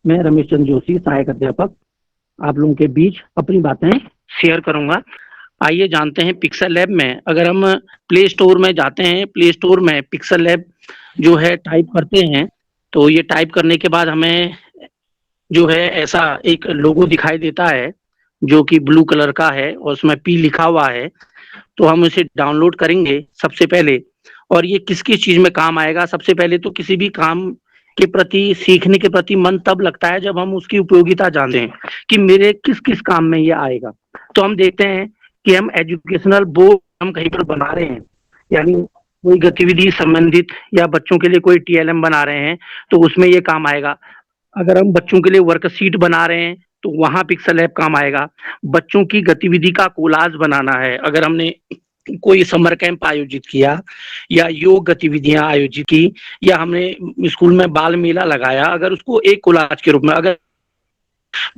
मैं रमेश चंद्र जोशी, सहायक अध्यापक, आप लोगों के बीच अपनी बातें शेयर करूंगा। आइए जानते हैं पिक्सल लैब में। अगर हम प्ले स्टोर में जाते हैं, प्ले स्टोर में पिक्सल लैब जो है टाइप करते हैं, तो ये टाइप करने के बाद हमें जो है ऐसा एक लोगो दिखाई देता है जो कि ब्लू कलर का है और उसमें पी लिखा हुआ है। तो हम इसे डाउनलोड करेंगे सबसे पहले। और ये किस किस चीज में काम आएगा? सबसे पहले तो किसी भी काम के प्रति, सीखने के प्रति मन तब लगता है जब हम उसकी उपयोगिता जानते हैं कि मेरे किस किस काम में ये आएगा। तो हम देखते हैं कि हम एजुकेशनल बोर्ड हम कहीं पर बना रहे हैं, यानी कोई गतिविधि संबंधित, या बच्चों के लिए कोई टीएलएम बना रहे हैं तो उसमें ये काम आएगा। अगर हम बच्चों के लिए वर्कशीट बना रहे हैं तो वहां पिक्सल ऐप काम आएगा। बच्चों की गतिविधि का कोलाज बनाना है, अगर हमने कोई समर कैंप आयोजित किया या योग गतिविधियां आयोजित की, या हमने स्कूल में बाल मेला लगाया, अगर उसको एक कोलाज के रूप में, अगर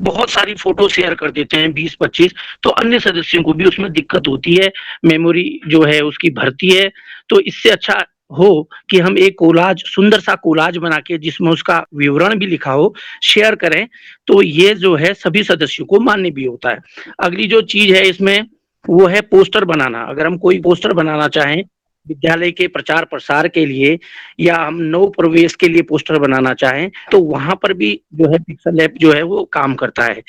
बहुत सारी फोटो शेयर कर देते हैं 20-25, तो अन्य सदस्यों को भी उसमें दिक्कत होती है, मेमोरी जो है उसकी भरती है। तो इससे अच्छा हो कि हम एक कोलाज, सुंदर सा कोलाज बना के जिसमें उसका विवरण भी लिखा हो, शेयर करें। तो ये जो है सभी सदस्यों को मान्य भी होता है। अगली जो चीज है इसमें वो है पोस्टर बनाना। अगर हम कोई पोस्टर बनाना चाहें विद्यालय के प्रचार प्रसार के लिए, या हम नव प्रवेश के लिए पोस्टर बनाना चाहें, तो वहां पर भी जो है पिक्सल ऐप जो है वो काम करता है।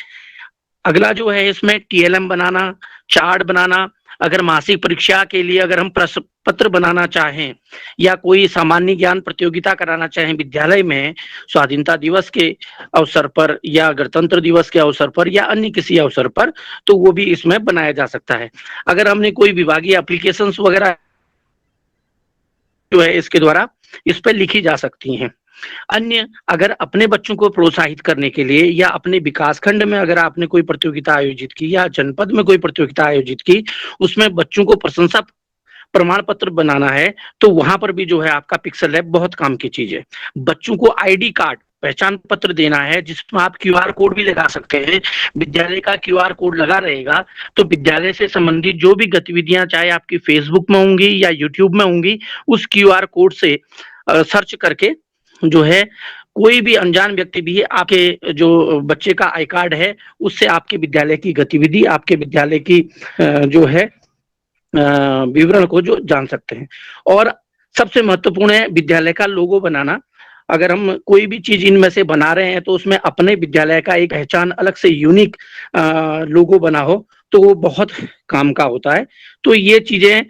अगला जो है इसमें टीएलएम बनाना, चार्ट बनाना। अगर मासिक परीक्षा के लिए अगर हम प्रश्न पत्र बनाना चाहें, या कोई सामान्य ज्ञान प्रतियोगिता कराना चाहें विद्यालय में, स्वाधीनता दिवस के अवसर पर या गणतंत्र दिवस के अवसर पर या अन्य किसी अवसर पर, तो वो भी इसमें बनाया जा सकता है। अगर हमने कोई विभागीय एप्लीकेशंस वगैरह जो है इसके द्वारा इस पर लिखी जा सकती हैं। अन्य, अगर अपने बच्चों को प्रोत्साहित करने के लिए, या अपने विकास खंड में अगर आपने कोई प्रतियोगिता आयोजित की, या जनपद में कोई प्रतियोगिता आयोजित की, उसमें बच्चों को प्रशंसा प्रमाण पत्र बनाना है, तो वहां पर भी जो है आपका पिक्सल लैब बहुत काम की चीज है। बच्चों को आईडी कार्ड, पहचान पत्र देना है, जिसमें आप क्यूआर कोड भी लगा सकते हैं। विद्यालय का क्यूआर कोड लगा रहेगा तो विद्यालय से संबंधित जो भी गतिविधियां, चाहे आपकी फेसबुक में होंगी या यूट्यूब में होंगी, उस क्यूआर कोड से सर्च करके जो है कोई भी अनजान व्यक्ति भी आपके जो बच्चे का आई कार्ड है उससे आपके विद्यालय की गतिविधि, आपके विद्यालय की जो है विवरण को जो जान सकते हैं। और सबसे महत्वपूर्ण है विद्यालय का लोगो बनाना। अगर हम कोई भी चीज इनमें से बना रहे हैं तो उसमें अपने विद्यालय का एक पहचान, अलग से यूनिक लोगो बना हो, तो वो बहुत काम का होता है। तो ये चीजें,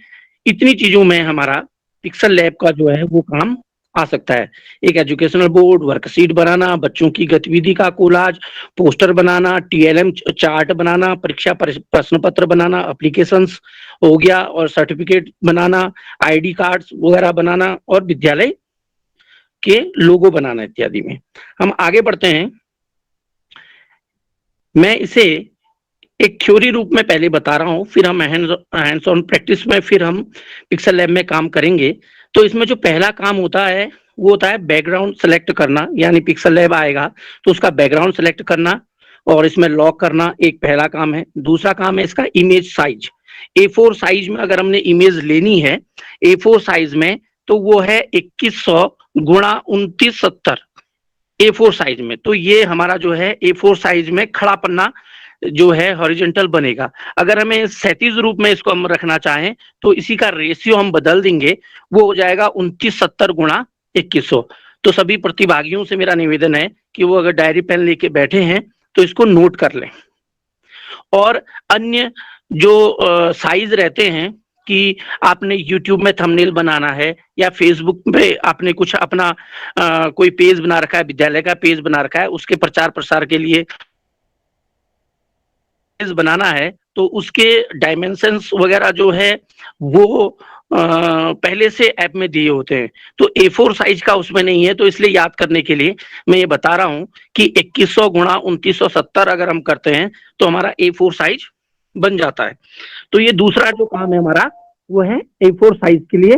इतनी चीजों में हमारा पिक्सल लैब का जो है वो काम आ सकता है। एक एजुकेशनल बोर्ड, वर्कशीट बनाना, बच्चों की गतिविधि का कोलाज, पोस्टर बनाना, टीएलएम चार्ट बनाना, परीक्षा प्रश्न पत्र बनाना, एप्लीकेशंस हो गया, और सर्टिफिकेट बनाना, आईडी कार्ड्स वगैरह बनाना, और विद्यालय के लोगो बनाना इत्यादि में। हम आगे बढ़ते हैं। मैं इसे एक थ्योरी रूप में पहले बता रहा हूं, फिर हम हैंड्स ऑन प्रैक्टिस में फिर हम पिक्सल लैब में काम करेंगे। तो इसमें जो पहला काम होता है वो होता है बैकग्राउंड सेलेक्ट करना, यानी पिक्सल लैब आएगा तो उसका बैकग्राउंड सेलेक्ट करना और इसमें लॉक करना, एक पहला काम है। दूसरा काम है इसका इमेज साइज। A4 साइज में अगर हमने इमेज लेनी है A4 साइज में, तो वो है 2100 गुणा 2970 A4 साइज में। तो ये हमारा जो है A4 साइज में खड़ा पन्ना जो है हॉरिजॉन्टल बनेगा। अगर हमें क्षैतिज रूप में इसको हम रखना चाहें तो इसी का रेशियो हम बदल देंगे, वो हो जाएगा 2970 गुणा 2100। तो सभी प्रतिभागियों से मेरा निवेदन है कि वो अगर डायरी पेन लेके बैठे हैं तो इसको नोट कर लें। और अन्य जो साइज रहते हैं कि आपने यूट्यूब में थंबनेल बनाना है, या फेसबुक पे आपने कुछ अपना कोई पेज बना रखा है, विद्यालय का पेज बना रखा है, उसके प्रचार प्रसार के लिए बनाना है, तो उसके डायमेंशंस वगैरह जो है वो पहले से ऐप में दिए होते हैं। तो A4 साइज का उसमें नहीं है, तो इसलिए याद करने के लिए मैं ये बता रहा हूं कि 2100 गुणा 2970 अगर हम करते हैं तो हमारा A4 साइज बन जाता है। तो ये दूसरा जो काम है हमारा वो है A4 साइज के लिए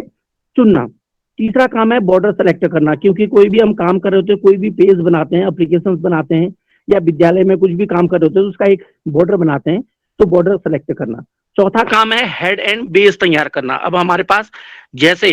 चुनना। तीसरा काम है बॉर्डर सेलेक्ट करना, क्योंकि कोई भी हम काम कर रहे होते हैं, कोई भी पेज बनाते हैं, एप्लीकेशंस बनाते हैं, या विद्यालय में कुछ भी काम कर रहे होते हैं तो उसका एक बॉर्डर बनाते हैं, तो बॉर्डर सेलेक्ट करना। चौथा काम है हेड एंड बेस तैयार करना। अब हमारे पास जैसे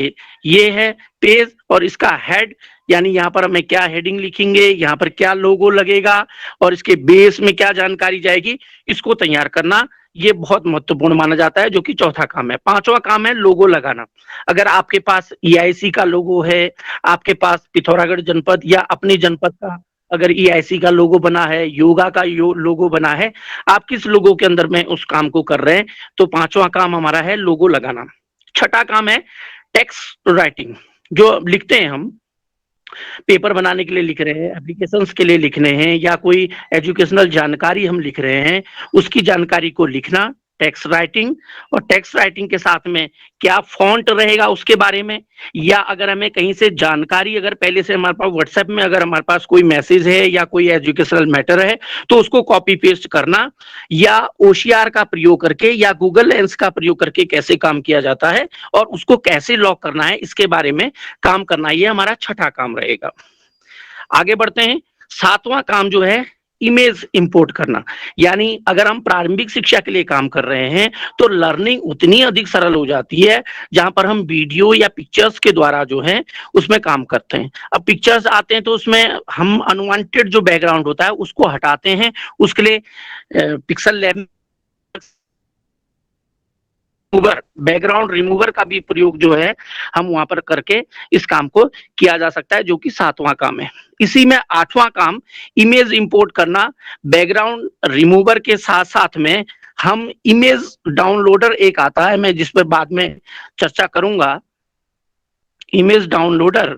ये है पेज और इसका हेड यानी यहाँ पर हमें क्या हेडिंग लिखेंगे, यहाँ पर क्या लोगो लगेगा और इसके बेस में क्या जानकारी जाएगी, इसको तैयार करना ये बहुत महत्वपूर्ण माना जाता है, जो कि चौथा काम है। पांचवा काम है लोगो लगाना। अगर आपके पास ईआईसी का लोगो है, आपके पास पिथौरागढ़ जनपद या अपने जनपद का अगर ईआईसी का लोगो बना है, योगा का लोगो बना है, आप किस लोगो के अंदर में उस काम को कर रहे हैं, तो पांचवा काम हमारा है लोगो लगाना। छठा काम है टेक्स्ट राइटिंग, जो लिखते हैं हम, पेपर बनाने के लिए लिख रहे हैं, एप्लीकेशंस के लिए लिखने हैं, या कोई एजुकेशनल जानकारी हम लिख रहे हैं, उसकी जानकारी को लिखना, टेक्स्ट राइटिंग। और टेक्स्ट राइटिंग के साथ में क्या फॉन्ट रहेगा उसके बारे में, या अगर हमें कहीं से जानकारी, अगर पहले से हमारे पास व्हाट्सएप में अगर हमारे पास कोई मैसेज है या कोई एजुकेशनल मैटर है, तो उसको कॉपी पेस्ट करना, या ओसीआर का प्रयोग करके या गूगल लेंस का प्रयोग करके कैसे काम किया जाता है और उसको कैसे लॉक करना है, इसके बारे में काम करना, ये हमारा छठा काम रहेगा। आगे बढ़ते हैं। सातवां काम जो है इमेज इंपोर्ट करना, यानी अगर हम प्रारंभिक शिक्षा के लिए काम कर रहे हैं तो लर्निंग उतनी अधिक सरल हो जाती है जहां पर हम वीडियो या पिक्चर्स के द्वारा जो है उसमें काम करते हैं। अब पिक्चर्स आते हैं तो उसमें हम अनवांटेड जो बैकग्राउंड होता है उसको हटाते हैं, उसके लिए पिक्सल लैब बैकग्राउंड रिमूवर का भी प्रयोग जो है हम वहां पर करके इस काम को किया जा सकता है, जो कि सातवां काम है। इसी में आठवां काम इमेज इंपोर्ट करना। बैकग्राउंड रिमूवर के साथ साथ में हम इमेज डाउनलोडर एक आता है, मैं जिस पर बाद में चर्चा करूंगा, इमेज डाउनलोडर।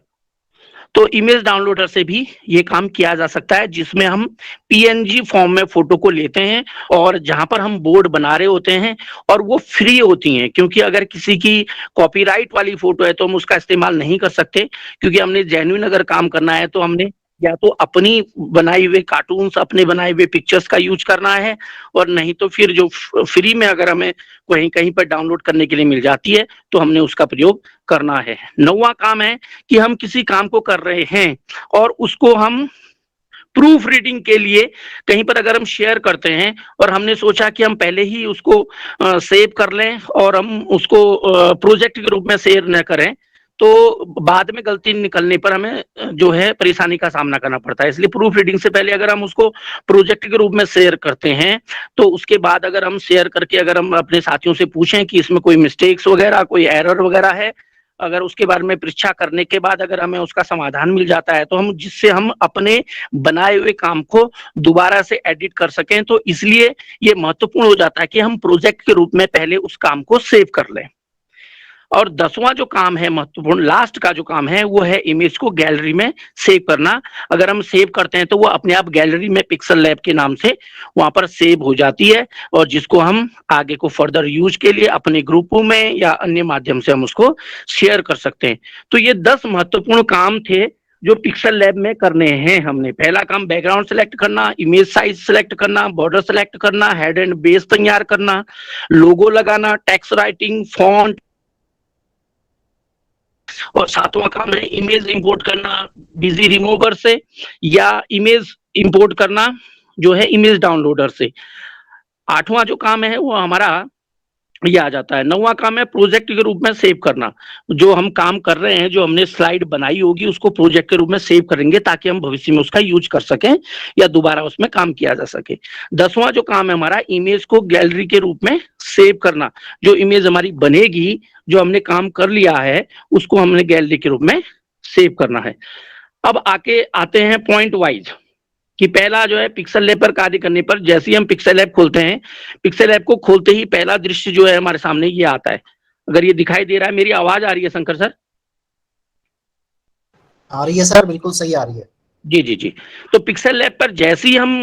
तो इमेज डाउनलोडर से भी ये काम किया जा सकता है, जिसमें हम पीएनजी फॉर्म में फोटो को लेते हैं और जहां पर हम बोर्ड बना रहे होते हैं और वो फ्री होती हैं, क्योंकि अगर किसी की कॉपीराइट वाली फोटो है तो हम उसका इस्तेमाल नहीं कर सकते, क्योंकि हमने जेन्युइन अगर काम करना है तो हमने या तो अपनी बनाई हुए कार्टून्स, अपने बनाए हुए पिक्चर्स का यूज करना है, और नहीं तो फिर जो फ्री में अगर हमें कहीं कहीं पर डाउनलोड करने के लिए मिल जाती है तो हमने उसका प्रयोग करना है। नौवां काम है कि हम किसी काम को कर रहे हैं और उसको हम प्रूफ रीडिंग के लिए कहीं पर अगर हम शेयर करते हैं और हमने सोचा कि हम पहले ही उसको सेव कर लें और हम उसको प्रोजेक्ट के रूप में शेयर न करें, तो बाद में गलती निकलने पर हमें जो है परेशानी का सामना करना पड़ता है। इसलिए प्रूफ रीडिंग से पहले अगर हम उसको प्रोजेक्ट के रूप में शेयर करते हैं, तो उसके बाद अगर हम शेयर करके अगर हम अपने साथियों से पूछें कि इसमें कोई मिस्टेक्स वगैरह, कोई एरर वगैरह है, अगर उसके बारे में परीक्षा करने के बाद अगर हमें उसका समाधान मिल जाता है, तो हम जिससे हम अपने बनाए हुए काम को दोबारा से एडिट कर सकें। तो इसलिए ये महत्वपूर्ण हो जाता है कि हम प्रोजेक्ट के रूप में पहले उस काम को सेव कर लें। और 10वां जो काम है महत्वपूर्ण, लास्ट का जो काम है, वो है इमेज को गैलरी में सेव करना। अगर हम सेव करते हैं तो वो अपने आप गैलरी में पिक्सल लैब के नाम से वहां पर सेव हो जाती है, और जिसको हम आगे को फर्दर यूज के लिए अपने ग्रुपों में या अन्य माध्यम से हम उसको शेयर कर सकते हैं। तो ये 10 महत्वपूर्ण काम थे जो पिक्सल लैब में करने हैं हमने। पहला काम बैकग्राउंड सेलेक्ट करना, इमेज साइज सेलेक्ट करना, बॉर्डर सेलेक्ट करना, हेड एंड बेस तैयार करना, लोगो लगाना, टेक्स्ट राइटिंग, फॉन्ट, और सातवां काम है इमेज इंपोर्ट करना बिजी रिमूवर से, या इमेज इंपोर्ट करना जो है इमेज डाउनलोडर से। आठवां जो काम है वो हमारा ये आ जाता है। नौवां काम है प्रोजेक्ट के रूप में सेव करना। जो हम काम कर रहे हैं, जो हमने स्लाइड बनाई होगी, उसको प्रोजेक्ट के रूप में सेव करेंगे ताकि हम भविष्य में उसका यूज कर सकें या दोबारा उसमें काम किया जा सके। 10वां जो काम है हमारा इमेज को गैलरी के रूप में सेव करना। जो इमेज हमारी बनेगी, जो हमने काम कर लिया है, उसको हमने गैलरी के रूप में सेव करना है। अब आके आते हैं पॉइंट वाइज कि पहला जो है पिक्सल लैब पर कार्य करने पर, जैसे ही हम पिक्सल लैब खोलते हैं, पिक्सल लैब को खोलते ही पहला दृश्य जो है हमारे सामने ये आता है। अगर ये दिखाई दे रहा है, मेरी आवाज आ रही है शंकर सर? आ रही है सर, बिल्कुल सही आ रही है। जी जी जी। तो पिक्सल लैब पर जैसे ही हम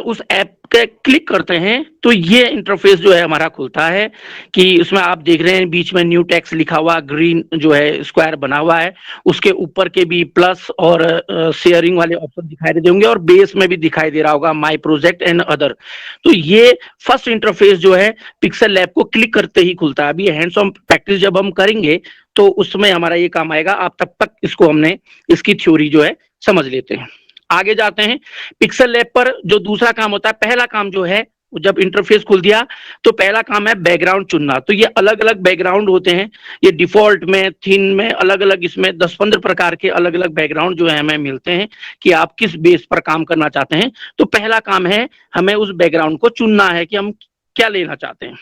उस ऐप पे क्लिक करते हैं तो ये इंटरफेस जो है हमारा खुलता है कि उसमें आप देख रहे हैं बीच में न्यू टेक्स्ट लिखा हुआ, ग्रीन जो है स्क्वायर बना हुआ है, उसके ऊपर के भी प्लस और शेयरिंग वाले ऑप्शन दिखाई दे होंगे, और बेस में भी दिखाई दे रहा होगा माय प्रोजेक्ट एंड अदर। तो ये फर्स्ट इंटरफेस जो है पिक्सल लैब को क्लिक करते ही खुलता है। अभी हैंड्स ऑन प्रैक्टिस जब हम करेंगे तो उसमें हमारा ये काम आएगा। आप तब तक इसको हमने इसकी थ्योरी जो है समझ लेते हैं। आगे जाते हैं। पिक्सल लैब पर जो दूसरा काम होता है, पहला काम जो है जब इंटरफेस खोल दिया तो पहला काम है बैकग्राउंड चुनना। तो ये अलग अलग बैकग्राउंड होते हैं, ये डिफॉल्ट में, थीम में, अलग अलग, इसमें 10-15 प्रकार के अलग अलग बैकग्राउंड जो है हमें मिलते हैं कि आप किस बेस पर काम करना चाहते हैं। तो पहला काम है हमें उस बैकग्राउंड को चुनना है कि हम क्या लेना चाहते हैं।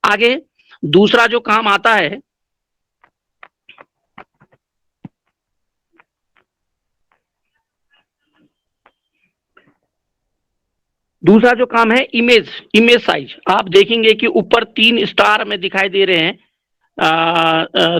आगे दूसरा जो काम आता है, दूसरा जो काम है इमेज साइज। आप देखेंगे कि ऊपर 3 स्टार में दिखाई दे रहे हैं,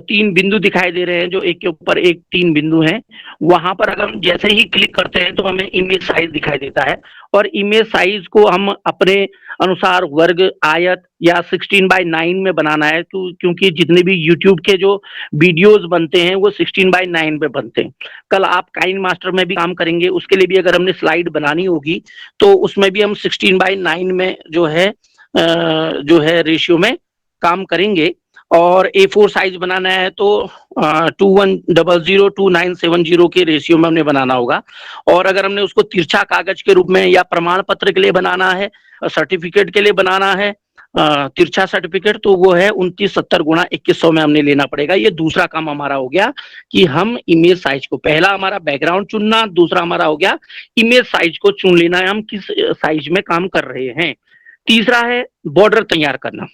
3 बिंदु दिखाई दे रहे हैं जो एक के ऊपर एक 3 बिंदु हैं। वहां पर अगर हम जैसे ही क्लिक करते हैं तो हमें इमेज साइज दिखाई देता है, और इमेज साइज को हम अपने अनुसार वर्ग, आयत या 16:9 में बनाना है, क्योंकि जितने भी यूट्यूब के जो वीडियोस बनते हैं वो 16:9 में बनते हैं। कल आप काइन मास्टर में भी काम करेंगे, उसके लिए भी अगर हमने स्लाइड बनानी होगी तो उसमें भी हम 16:9 में जो है रेशियो में काम करेंगे। और A4 साइज बनाना है तो 21002970 के रेशियो में हमने बनाना होगा। और अगर हमने उसको तिरछा कागज के रूप में या प्रमाण पत्र के लिए बनाना है, सर्टिफिकेट के लिए बनाना है, तिरछा सर्टिफिकेट, तो वो है 2970x2100 में हमने लेना पड़ेगा। ये दूसरा काम हमारा हो गया कि हम इमेज साइज को, पहला हमारा बैकग्राउंड चुनना, दूसरा हमारा हो गया इमेज साइज को चुन लेना है हम किस साइज में काम कर रहे हैं। तीसरा है बॉर्डर तैयार करना।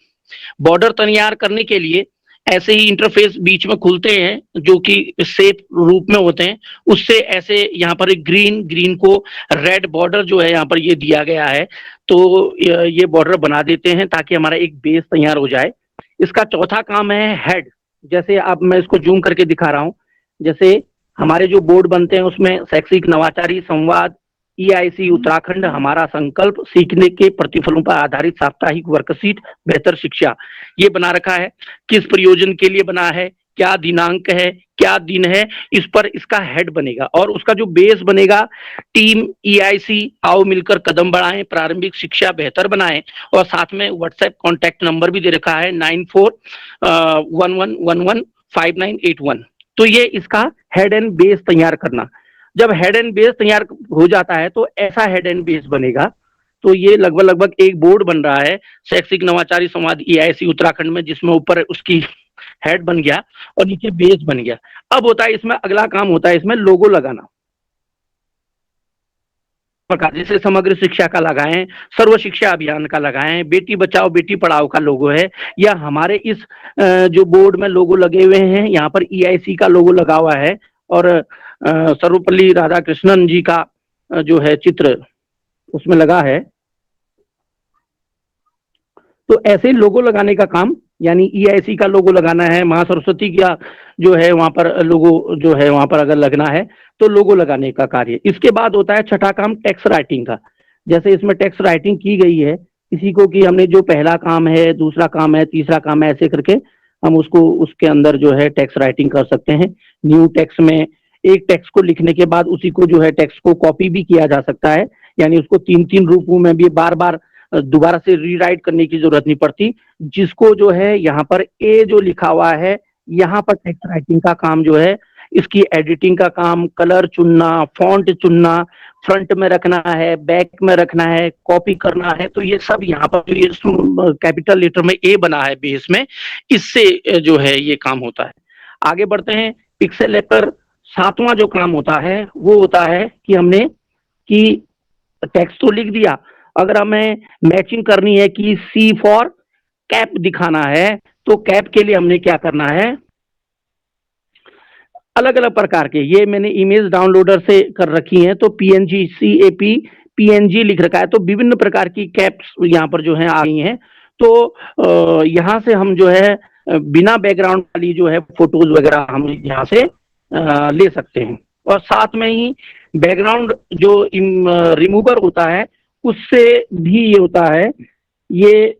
बॉर्डर तैयार करने के लिए ऐसे ही इंटरफेस बीच में खुलते हैं जो कि शेप रूप में होते हैं, उससे ऐसे यहाँ पर ग्रीन को रेड बॉर्डर जो है यहाँ पर ये दिया गया है, तो ये बॉर्डर बना देते हैं ताकि हमारा एक बेस तैयार हो जाए। इसका चौथा काम है हेड। जैसे अब मैं इसको जूम करके दिखा रहा हूँ, जैसे हमारे जो बोर्ड बनते हैं उसमें शैक्षिक नवाचारी संवाद, EIC उत्तराखंड हमारा संकल्प, सीखने के प्रतिफलों पर आधारित साप्ताहिक वर्कशीट, बेहतर शिक्षा, ये बना रखा है। किस प्रयोजन के लिए बना है, क्या दिनांक है, क्या दिन है, इस पर इसका हेड बनेगा। और उसका जो बेस बनेगा, टीम EIC आओ मिलकर कदम बढ़ाएं, प्रारंभिक शिक्षा बेहतर बनाएं, और साथ में व्हाट्सएप कॉन्टैक्ट नंबर भी दे रखा है 9411115981। तो ये इसका हेड एंड बेस तैयार करना। जब हेड एंड बेस तैयार हो जाता है तो ऐसा हेड एंड बेस बनेगा। तो ये लगभग एक बोर्ड बन रहा है शैक्षिक नवाचारी संवाद EIC उत्तराखंड में, जिसमें ऊपर उसकी हेड बन गया और नीचे बेस बन गया। अब होता है इसमें अगला काम होता है इसमें लोगो लगाना। प्रकार जैसे समग्र शिक्षा का लगाएं, सर्व शिक्षा अभियान का लगाएं, बेटी बचाओ बेटी पढ़ाओ का लोगो है, या हमारे इस जो बोर्ड में लोगो लगे हुए हैं यहाँ पर EIC का लोगो लगा हुआ है, और सर्वपल्ली राधाकृष्णन जी का जो है चित्र उसमें लगा है। तो ऐसे लोगो लगाने का काम, यानी EIC का लोगो लगाना है, माँ सरस्वती का जो है वहां पर लोगो जो है वहां पर अगर लगना है तो लोगो लगाने का कार्य। इसके बाद होता है छठा काम टेक्स्ट राइटिंग का। जैसे इसमें टेक्स्ट राइटिंग की गई है किसी को कि हमने जो पहला काम है, दूसरा काम है, तीसरा काम है, ऐसे करके हम उसको उसके अंदर जो है टेक्स्ट राइटिंग कर सकते हैं। न्यू टेक्स्ट में एक टेक्स्ट को लिखने के बाद उसी को जो है टेक्स्ट को कॉपी भी किया जा सकता है, यानी उसको 3-3 रूपों में भी बार बार दोबारा से रीराइट करने की जरूरत नहीं पड़ती। जिसको जो है यहाँ पर ए जो लिखा हुआ है, यहाँ पर टेक्स्ट राइटिंग का काम जो है, इसकी एडिटिंग का काम, कलर चुनना, फॉन्ट चुनना, फ्रंट में रखना है, बैक में रखना है, कॉपी करना है, तो ये सब यहाँ पर ये कैपिटल लेटर में ए बना है बेस में, इससे जो है ये काम होता है। आगे बढ़ते हैं। पिक्सेल लैब पर 7वां जो काम होता है वो होता है कि हमने कि टेक्स्ट तो लिख दिया, अगर हमें मैचिंग करनी है कि C फॉर कैप दिखाना है, तो कैप के लिए हमने क्या करना है, अलग अलग प्रकार के, ये मैंने इमेज डाउनलोडर से कर रखी हैं, तो PNG CAP PNG लिख रखा है, तो विभिन्न प्रकार की कैप्स यहाँ पर जो है आ गई हैं। तो यहाँ से हम जो है बिना बैकग्राउंड वाली जो है फोटोज वगैरह हम यहाँ से ले सकते हैं। और साथ में ही बैकग्राउंड जो रिमूवर होता है उससे भी ये होता है, ये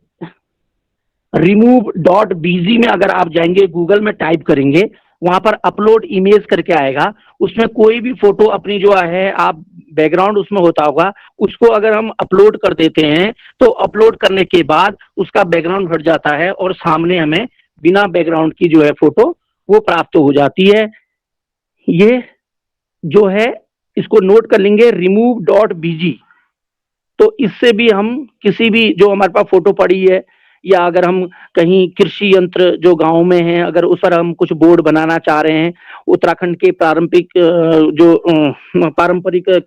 remove.bg में अगर आप जाएंगे, गूगल में टाइप करेंगे, वहां पर अपलोड इमेज करके आएगा, उसमें कोई भी फोटो अपनी जो है, आप बैकग्राउंड उसमें होता होगा, उसको अगर हम अपलोड कर देते हैं तो अपलोड करने के बाद उसका बैकग्राउंड हट जाता है और सामने हमें बिना बैकग्राउंड की जो है फोटो वो प्राप्त हो जाती है। ये जो है इसको नोट कर लेंगे, remove.bg। तो इससे भी हम किसी भी जो हमारे पास फोटो पड़ी है या अगर हम कहीं कृषि यंत्र जो गांव में है अगर उस पर हम कुछ बोर्ड बनाना चाह रहे हैं उत्तराखंड के पारंपरिक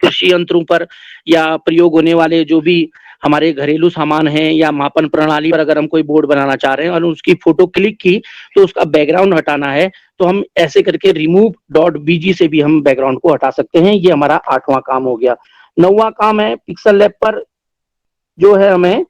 कृषि यंत्रों पर या प्रयोग होने वाले जो भी हमारे घरेलू सामान हैं या मापन प्रणाली पर अगर हम कोई बोर्ड बनाना चाह रहे हैं और उसकी फोटो क्लिक की तो उसका बैकग्राउंड हटाना है तो हम ऐसे करके remove.bg से भी हम बैकग्राउंड को हटा सकते हैं। ये हमारा 8वां काम हो गया। 9वां काम है पिक्सल लैब पर जो है हमें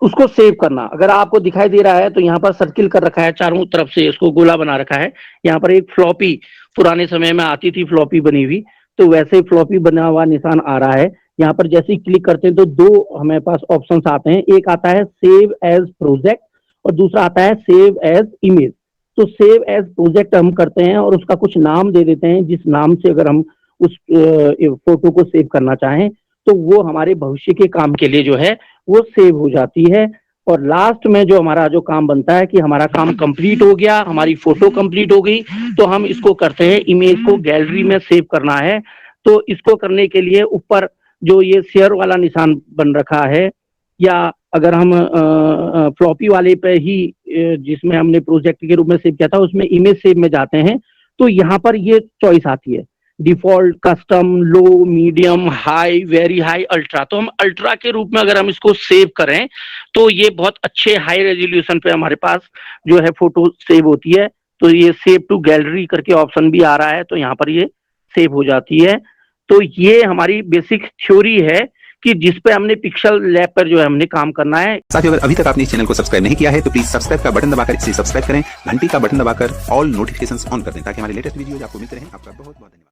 उसको सेव करना। अगर आपको दिखाई दे रहा है तो यहाँ पर सर्किल कर रखा है चारों तरफ से इसको गोला बना रखा है। यहाँ पर एक फ्लॉपी पुराने समय में आती थी फ्लॉपी बनी हुई तो वैसे फ्लॉपी बना हुआ निशान आ रहा है। यहाँ पर जैसे ही क्लिक करते हैं तो दो हमारे पास ऑप्शंस आते हैं, एक आता है सेव एज प्रोजेक्ट और दूसरा आता है सेव एज इमेज। तो सेव एज प्रोजेक्ट हम करते हैं और उसका कुछ नाम दे देते हैं जिस नाम से अगर हम उस फोटो को सेव करना चाहें तो वो हमारे भविष्य के काम के लिए जो है वो सेव हो जाती है। और लास्ट में जो हमारा जो काम बनता है कि हमारा काम कंप्लीट हो गया, हमारी फोटो कंप्लीट हो गई तो हम इसको करते हैं इमेज को गैलरी में सेव करना है। तो इसको करने के लिए ऊपर जो ये शेयर वाला निशान बन रखा है या अगर हम फ्लॉपी वाले पे ही जिसमें हमने प्रोजेक्ट के रूप में सेव किया था उसमें इमेज सेव में जाते हैं तो यहाँ पर ये चॉइस आती है default, custom, low, medium, high, very high, ultra. तो हम अल्ट्रा के रूप में अगर हम इसको सेव करें तो ये बहुत अच्छे हाई रेजोल्यूशन पे हमारे पास जो है फोटो सेव होती है। तो ये सेव टू गैलरी करके ऑप्शन भी आ रहा है तो यहाँ पर ये सेव हो जाती है। तो ये हमारी बेसिक थ्योरी है कि जिस पे हमने पिक्सल लैब पर जो है हमने काम करना है। साथियों अगर अभी तक आपने इस चैनल को सब्सक्राइब नहीं किया है तो प्लीज सब्सक्राइब का बटन दबाकर इसे सब्सक्राइब करें, घंटी का बटन दबाकर ऑल नोटिफिकेशंस ऑन कर दें ताकि हमारे लेटेस्ट वीडियोज आपको मिलते रहें। आपका बहुत बहुत धन्यवाद।